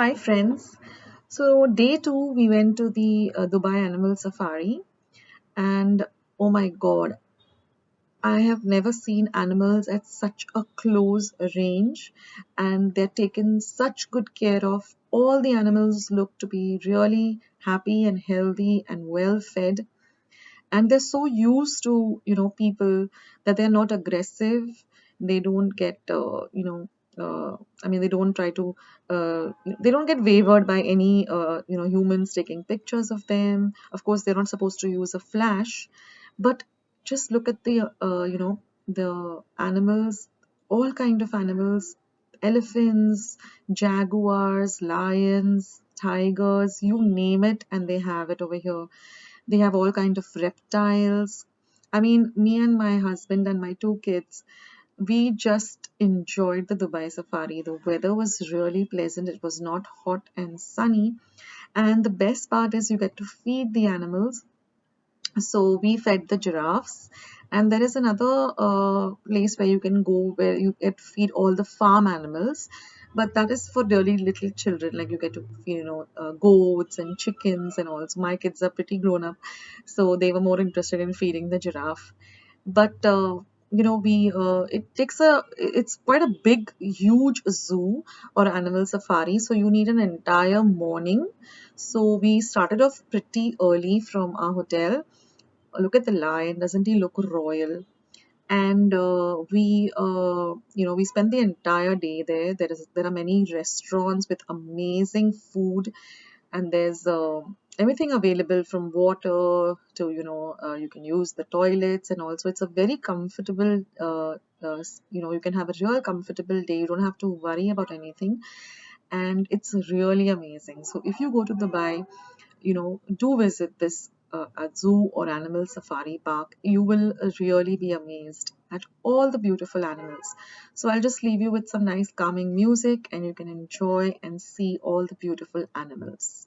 Hi, friends. So, day two, we went to the Dubai Animal Safari, and oh my God, I have never seen animals at such a close range, and they're taken such good care of. All the animals look to be really happy and healthy and well fed, and they're so used to people that they're not aggressive. They don't get they don't try to they don't get wavered by any humans taking pictures of them. Of course, they're not supposed to use a flash, but just look at the animals, all kind of animals, elephants, jaguars, lions, tigers, you name it, and they have it over here. They have all kind of reptiles. I mean, me and my husband and my two kids, we just enjoyed the Dubai safari. The weather was really pleasant. It was not hot and sunny. And the best part is you get to feed the animals. So we fed the giraffes, and there is another place where you can go where you get to feed all the farm animals, but that is for really little children. Like you get to feed, goats and chickens and all. So my kids are pretty grown up, so they were more interested in feeding the giraffe. But we it's quite a big, huge zoo or animal safari, so you need an entire morning. So we started off pretty early from our hotel. Look at the lion, doesn't he look royal? And we spent the entire day there. There are many restaurants with amazing food, and there's everything available from water to you can use the toilets, and also it's a very comfortable you can have a real comfortable day. You don't have to worry about anything, and it's really amazing. So if you go to Dubai, do visit this zoo or animal safari park. You will really be amazed at all the beautiful animals. So I'll just leave you with some nice calming music, and you can enjoy and see all the beautiful animals.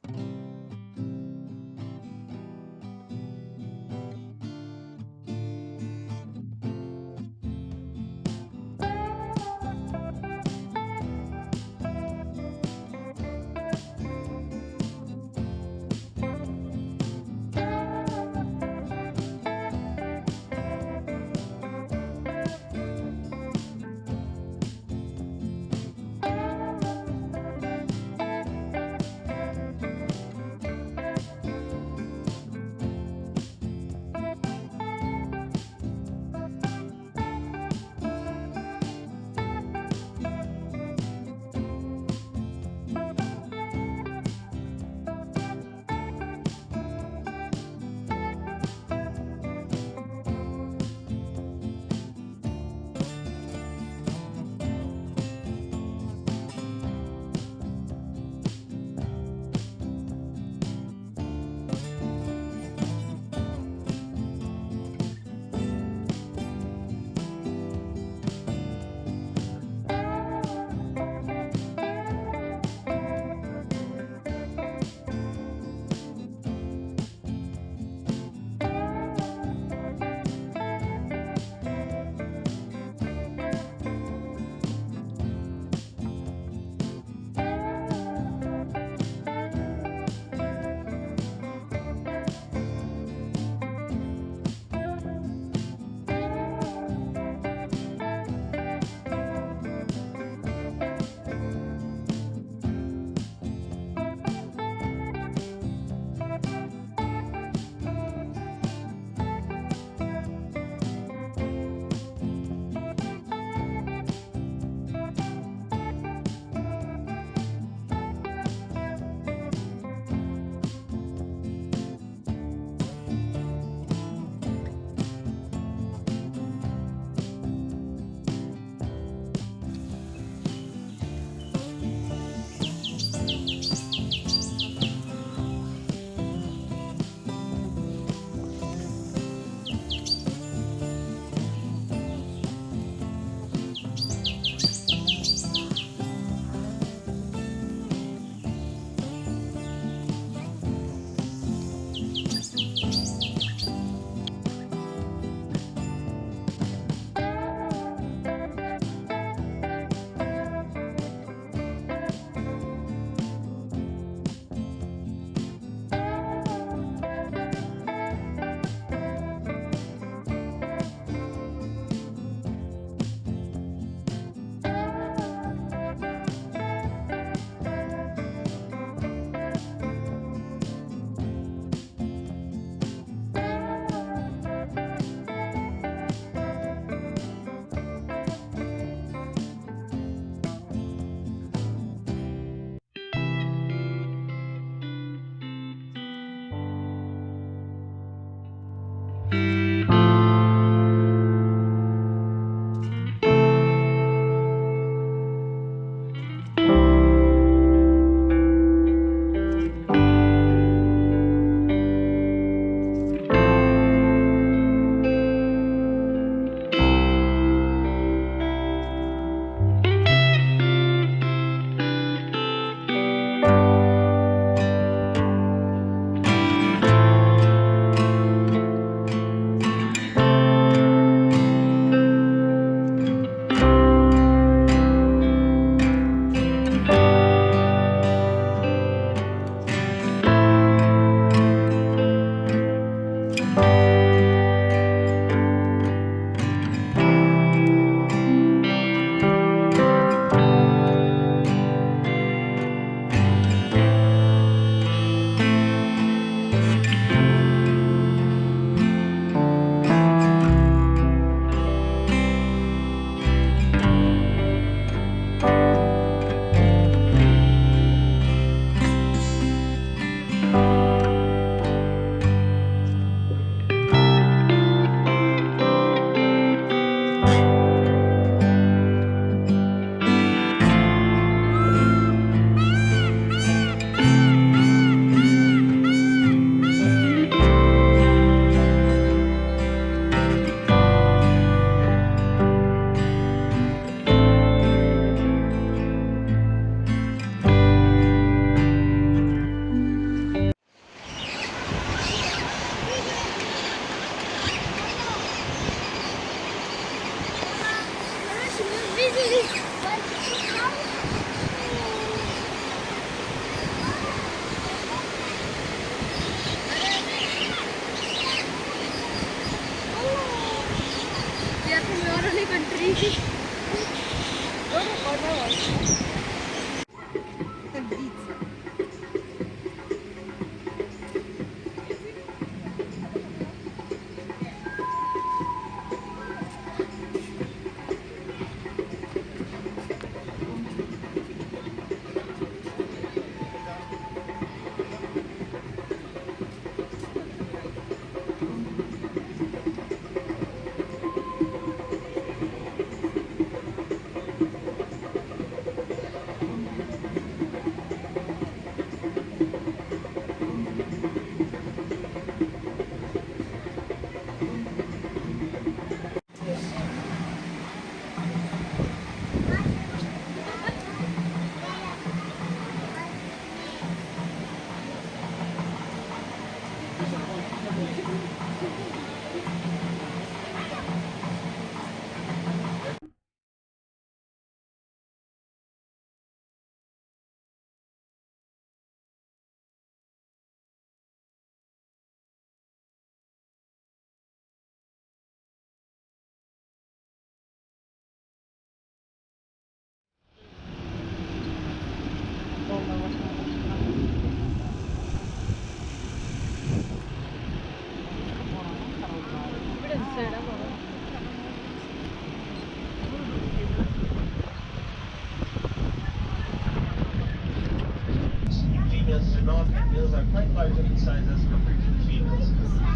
Females do not, and males are quite larger in size as compared to the females.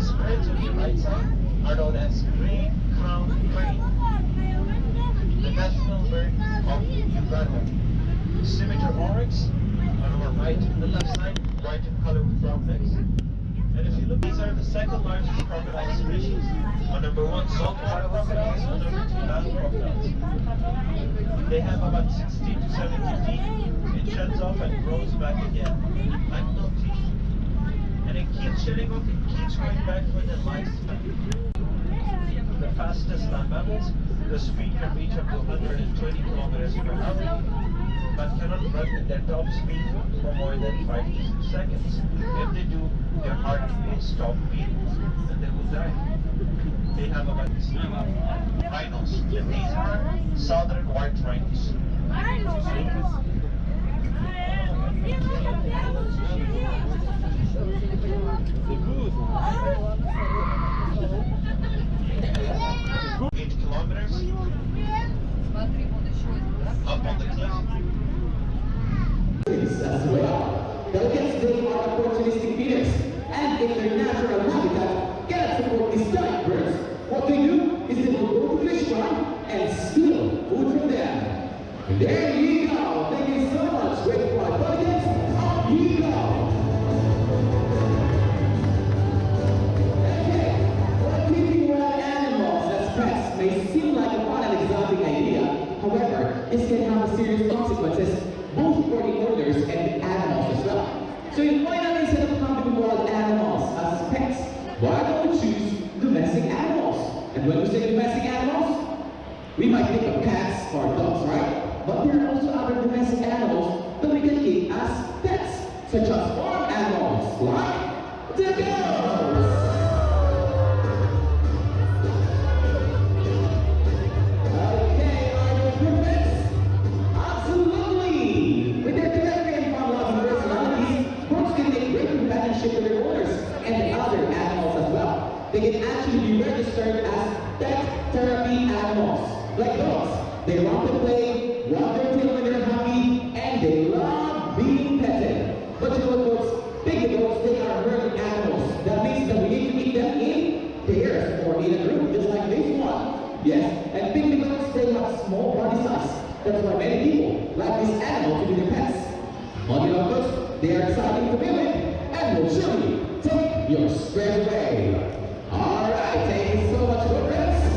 Spreads on the right side are known as grey crowned crane, the national bird of Uganda. Scimitar oryx on our right, the left side, white in color with brown legs. And if you look, these are the second largest crocodile species. On number one, saltwater crocodiles. On number two, land crocodiles. They have about 60 to 70 teeth. It sheds off and grows back again. Like no teeth. And it keeps shedding off, it keeps growing back for the lifespan. The fastest land mammals, the speed can reach up to 120 kilometers per hour, but cannot run at their top speed for more than 5 to 6 seconds. If they do, their heart will stop beating and they will die. They have about rhinos, and these are southern white rhinos. Kilometers up on the cliff. As well. Pelicans, they are opportunistic feeders, and in their natural habitat, cannot support these giant birds. What they do is they will go to fish farm and steal food from them. There you go. Thank you so much, great fly pelicans. Up you go. Okay, well, keeping wild animals as pets may seem like a fun and exotic idea. However, this can have serious consequences, both for the owners and the animals as well. So why not, instead of having wild animals as pets, why don't we choose domestic animals? And when we say domestic animals, we might think of cats or dogs, right? But there are also other domestic animals that we can keep as pets, such as farm animals, like the goats. Okay, are you perfect? Absolutely! With their character and fun loving personalities, goats can make great companionship to their owners and other animals as well. They can actually be registered as pet therapy animals. Like dogs, they romp and play, rub their tail when they're happy, and they love being petted. But you know what, goats? Big goats, they are herd animals. That means that we need to keep them in pairs or in a group, just like this one. Yes, and big goats, they have small body size. That's why many people like this animal to be their pets. On the other goats, they are exciting to be with, and will surely take your stress away. Alright, thank you so much, friends.